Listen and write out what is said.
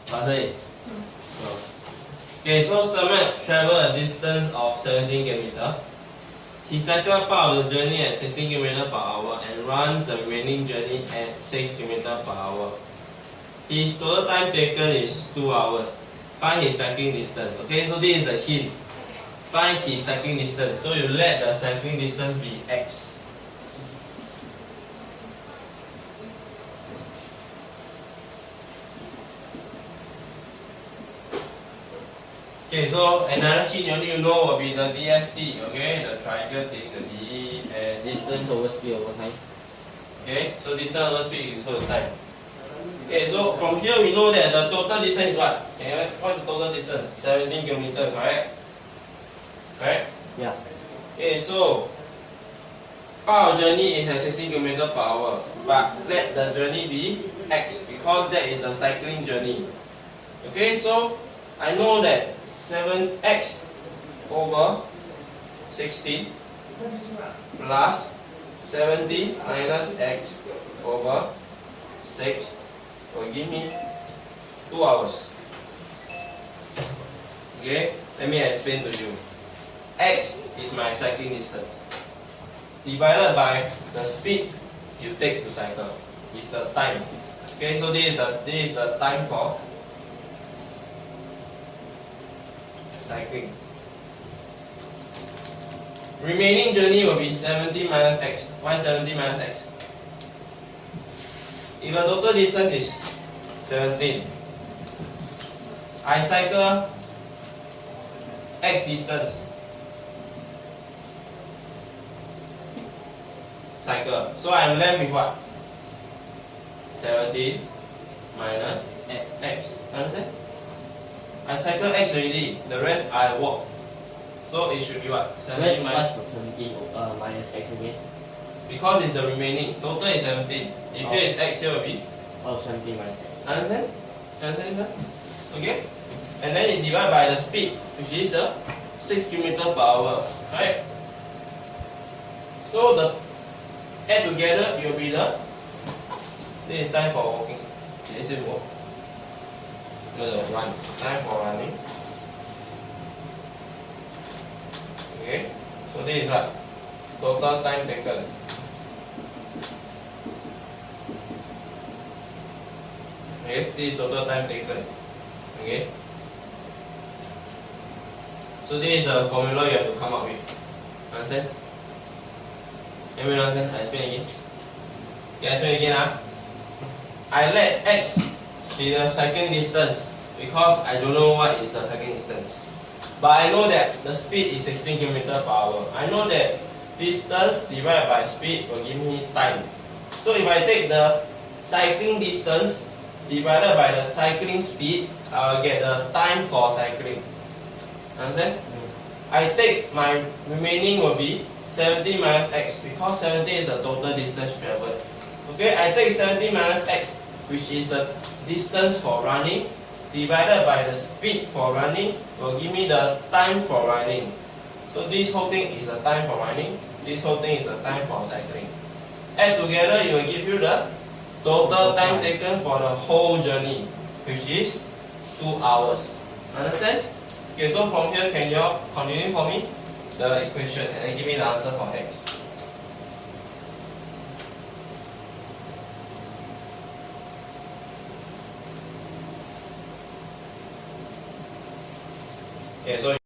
Pasal no. Okay, so Samet traveled a distance of 17 km. He cycled part of the journey at 16 km per hour and runs the remaining journey at 6 km per hour. His total time taken is 2 hours. Find his cycling distance. Okay, so this is the hint. Find his cycling distance. So you let the cycling distance be x. Okay, so another hint you need to know will be the DST, okay? The triangle thing, the D and Distance over speed over time. okay, so distance over speed is equal to time. Okay, so from here we know that the total distance is what? Okay, what's the total distance? 17 km, correct? Correct? Yeah. Okay, so our journey is at 16 km per hour, but let the journey be x because that is the cycling journey. Okay, so I know that 7x over 16 plus 70 minus x over 6 will give me 2 hours. Okay, let me explain to you. X is my cycling distance divided by the speed you take to cycle is the time. Okay, so this is the time for cycling. Remaining journey will be 70 minus x. Why 70 minus x? If the total distance is 17, I cycle x distance. Cycle. So I'm left with what? 17 minus x. Understand? I cycle x already. The rest I walk. So it should be what? 17 minus. What's the 17 minus x again? Because it's the remaining. Total is 17. If here is x, here will be. Oh, 17 minus x. Understand? Understand that? Okay? And then it divided by the speed, which is the 6 km per hour. Right? So the add together, it will be the. This is time for walking. This is walk. No, run. Time for running. Okay? So this is what? Total time taken. Okay? This is total time taken. Okay? So this is the formula you have to come up with. Understand? Everyone understand? I explain again. Okay, I explain again. I let x be the cycling distance because I don't know what is the cycling distance. But I know that the speed is 16 km per hour. I know that distance divided by speed will give me time. So if I take the cycling distance divided by the cycling speed, I will get the time for cycling. Understand? I take my remaining will be 70 minus x because 70 is the total distance traveled. Okay, I take 70 minus x, which is the distance for running, divided by the speed for running, will give me the time for running. So this whole thing is the time for running, this whole thing is the time for cycling. Add together, it will give you the total time taken for the whole journey, which is 2 hours. Understand? Okay, so from here, can you continue for me the equation and then give me the answer for x? Okay, so